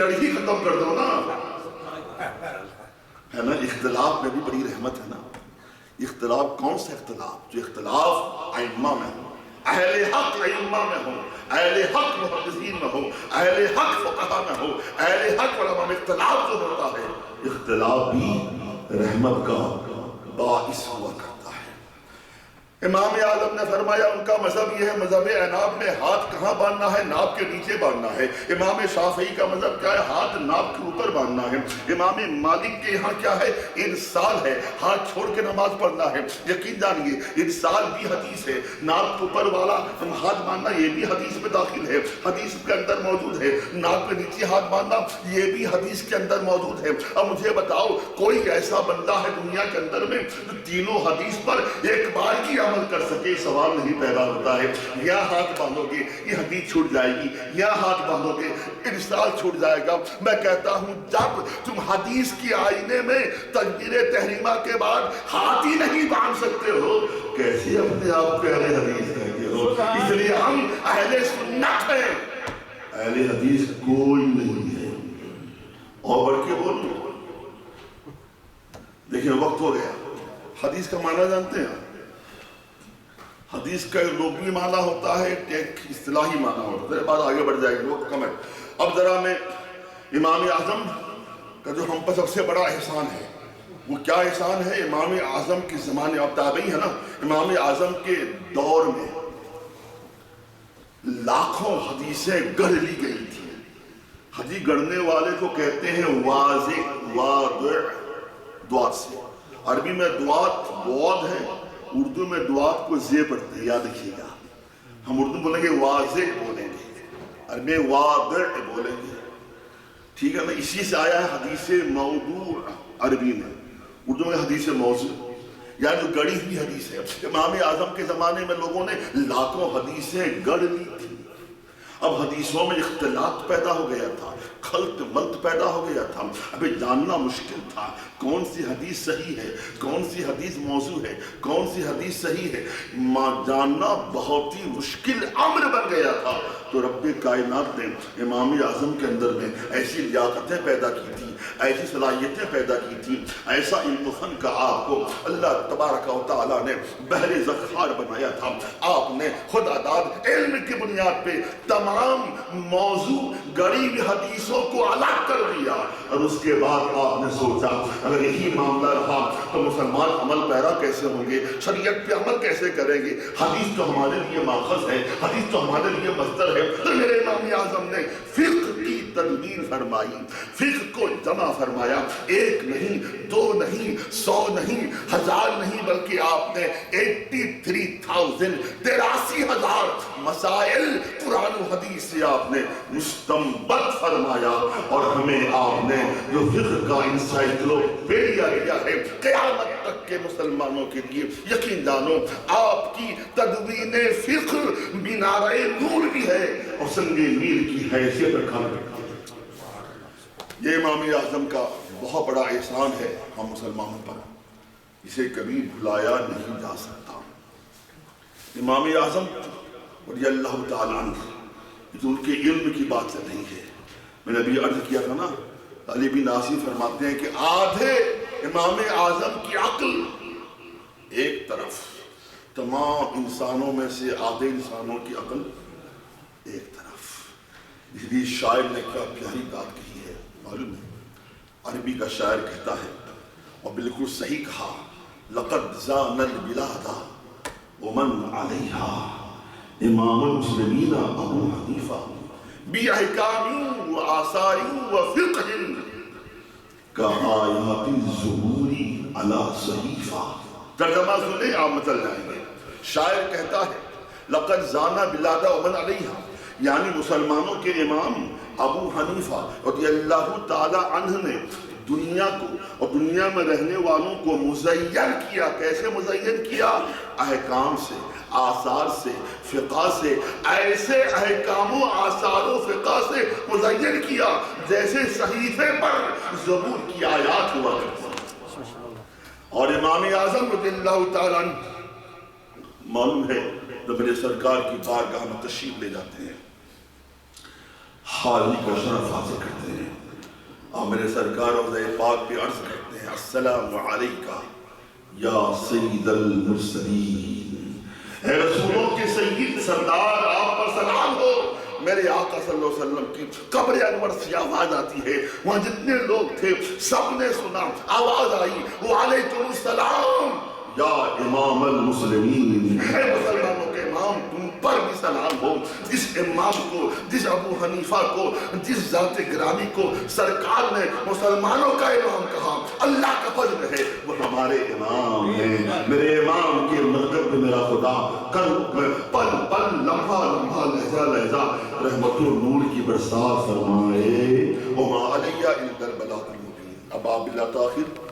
ہی ختم کر دو نا، ہے نا؟ اختلاف میں بھی بڑی رحمت ہے نا۔ اختلاف کون سا اختلاف؟ جو اختلاف ائمہ میں ہو، اہل حق ائمہ میں ہو، اہل حق محدثین میں ہو، اہل حق فقہاء میں ہو، اہل حق علماء میں اختلاف جو ہوتا ہے، اختلاف بھی رحمت کا باعث ہوا کرتا ہے۔ امام اعظم نے فرمایا ان کا مذہب یہ ہے، مذہب عناب میں ہاتھ کہاں باندھنا ہے؟ ناپ کے نیچے باندھنا ہے۔ امام شافعی کا مذہب کیا ہے؟ ہاتھ ناپ کے اوپر باندھنا ہے۔ امام مالک کے یہاں کیا ہے؟ ارسال ہے، ہاتھ چھوڑ کے نماز پڑھنا ہے۔ یقین جانیے ارسال بھی حدیث ہے، ناپ کے اوپر والا ہاتھ باندھنا یہ بھی حدیث میں داخل ہے، حدیث کے اندر موجود ہے۔ ناپ کے نیچے ہاتھ باندھنا یہ بھی حدیث کے اندر موجود ہے۔ اب مجھے بتاؤ کوئی ایسا بندہ ہے دنیا کے اندر میں جو تینوں حدیث پر ایک بار کی عمل کر سکے؟ سوال نہیں پیدا ہوتا ہے۔ یا ہاتھ باندھو گے یہ حدیث چھوٹ جائے گی، یا ہاتھ باندھو گے ارسال چھوٹ جائے گا۔ میں کہتا ہوں جب تم حدیث کی آئینے میں تکبیر تحریمہ کے بعد ہاتھ ہی نہیں باندھ سکتے ہو، کیسے اپنے آپ کو اہل حدیث کہتے ہو؟ اس لیے ہم اہل سنت ہیں، اہل حدیث کوئی نہیں ہے۔ اور بڑھ کے بولو، دیکھیں وقت ہو گیا۔ حدیث کا معنی جانتے ہیں؟ حدیث کا لغوی معنی ہوتا ہے، ایک اصطلاحی معنی ہوتا ہے۔ بات آگے بڑھ جائے گی، وقت کم ہے۔ اب ذرا میں امام اعظم کا جو ہم پر سب سے بڑا احسان ہے وہ کیا احسان ہے؟ امام اعظم کے زمانے، اب تابعی ہے نا، امام اعظم کے دور میں لاکھوں حدیثیں گڑھ لی گئی تھی۔ حدیث گڑھنے والے کو کہتے ہیں واضح، واضع، دعات سے۔ عربی میں دعات بواد ہے، اردو میں دعات کو زے پڑھتے ہیں، یاد رکھیے گا۔ ہم اردو بولیں گے واضح بولیں گے، عربی میں واضع بولیں گے، ٹھیک ہے نا؟ اسی سے آیا ہے حدیث موضوع عربی میں، اردو میں حدیث موضوع، یعنی جو گڑی ہوئی حدیث ہے۔ امام اعظم کے زمانے میں لوگوں نے لاکھوں حدیثیں گڑھ لی تھی۔ اب حدیثوں میں اختلاط پیدا ہو گیا تھا، خلط ملط پیدا ہو گیا تھا۔ ابھی جاننا مشکل تھا کون سی حدیث صحیح ہے، کون سی حدیث موضوع ہے، کون سی حدیث صحیح ہے، جاننا بہت ہی مشکل امر بن گیا تھا۔ تو رب کائنات نے امام اعظم کے اندر میں ایسی لیاقتیں پیدا کی تھی، ایسی صلاحیتیں پیدا کی تھی، ایسا علم و فن کا آپ کو اللہ تبارک و تعالیٰ نے بحر ذخار بنایا تھا۔ آپ نے خدا داد علم کی بنیاد پہ تمام موضوع گڑی ہوئی حدیثوں کو الگ کر دیا، اور اس کے بعد آپ نے سوچا اگر یہی معاملہ رہا تو مسلمان عمل پیرا کیسے ہوں گے، شریعت پہ عمل کیسے کریں گے؟ حدیث تو ہمارے لیے ماخذ ہے، حدیث تو ہمارے لیے مصدر ہے۔ تو میرے امام اعظم نے فقہ کی تدوین فرمائی، فقہ کو جمع فرمایا، ایک نہیں، دو نہیں، 100 نہیں، 1000 نہیں، بلکہ آپ نے 83,000 مسائل قرآن و حدیث سے آپ نے مستنبط فرمایا، اور ہمیں آپ نے جو فقہ کا انسائکلوپیڈیا دیا ہے قیامت تک کے مسلمانوں کے لیے۔ یقین جانو آپ کی تدوین فقہ مینار نور بھی ہے اور سنگ میل کی حیثیت رکھا ہے۔ یہ امام اعظم کا بہت بڑا احسان ہے ہم مسلمانوں پر، اسے کبھی بھلایا نہیں جا سکتا۔ امام اعظم رضی اللہ تعالیٰ عنہ، یہ تو ان کے علم کی بات چل رہی ہے۔ میں نے ابھی عرض کیا تھا نا، علی بن ناصر فرماتے ہیں کہ آدھے امام اعظم کی عقل ایک طرف، تمام انسانوں میں سے آدھے انسانوں کی عقل ایک طرف۔ اس لیے شاعر نے کیا پیاری بات کہی ہے معلوم ہے؟ عربی کا شاعر کہتا ہے اور بالکل صحیح کہا، لقد زان البلاد ومن علیہا امام المسلمین ابو حنیفہ باحکام و آثار و فقہ کآیات الزبور علی صحیفہ۔ ترجمہ سنیں آپ مچل جائیں گے۔ شاعر کہتا ہے لقد زانا بلاد ومن علیہا، یعنی مسلمانوں کے امام ابو حنیفہ رضی اللہ تعالی عنہ نے دنیا کو اور دنیا میں رہنے والوں کو مزین کیا۔ کیسے مزین کیا؟ احکام سے، آثار سے، فقہ سے، ایسے احکام و آثار و فقہ سے مزین کیا جیسے صحیفے پر زبور کی آیات ہوا کرتی۔ اور امام اعظم رضی اللہ تعالیٰ عنہ معلوم ہے جب میرے سرکار کی بارگاہ میں تشریف لے جاتے ہیں، حالی کا شرف حاصل کرتے ہیں اور میرے سرکار روضہ پاک پہ عرض کرتے ہیں السلام علیکہ یا سید المرسلین، اے رسولوں کے سید سردار آپ پر سلام ہو۔ میرے آقا صلی اللہ علیہ وسلم کی قبر انور سے آواز آتی ہے، وہاں جتنے لوگ تھے سب نے سنا، آواز آئی وعلیکم السلام یا امام المسلمین، اے مسلمانوں کے امام تم پر بھی سلام ہو۔ جس امام کو، جس ابو حنیفہ کو، جس ذات گرامی کو سرکار نے مسلمانوں کا امام کہا، اللہ کا فضل ہے وہ ہمارے امام ہیں۔ میرے امام کے مرکب میں میرا خدا کل پل پل لمحہ لمحہ لہجہ لہجہ رحمت و نور کی برسات فرمائے۔ وما علیہ الا البلاغ المبین۔ اب آپ بلا تاخیر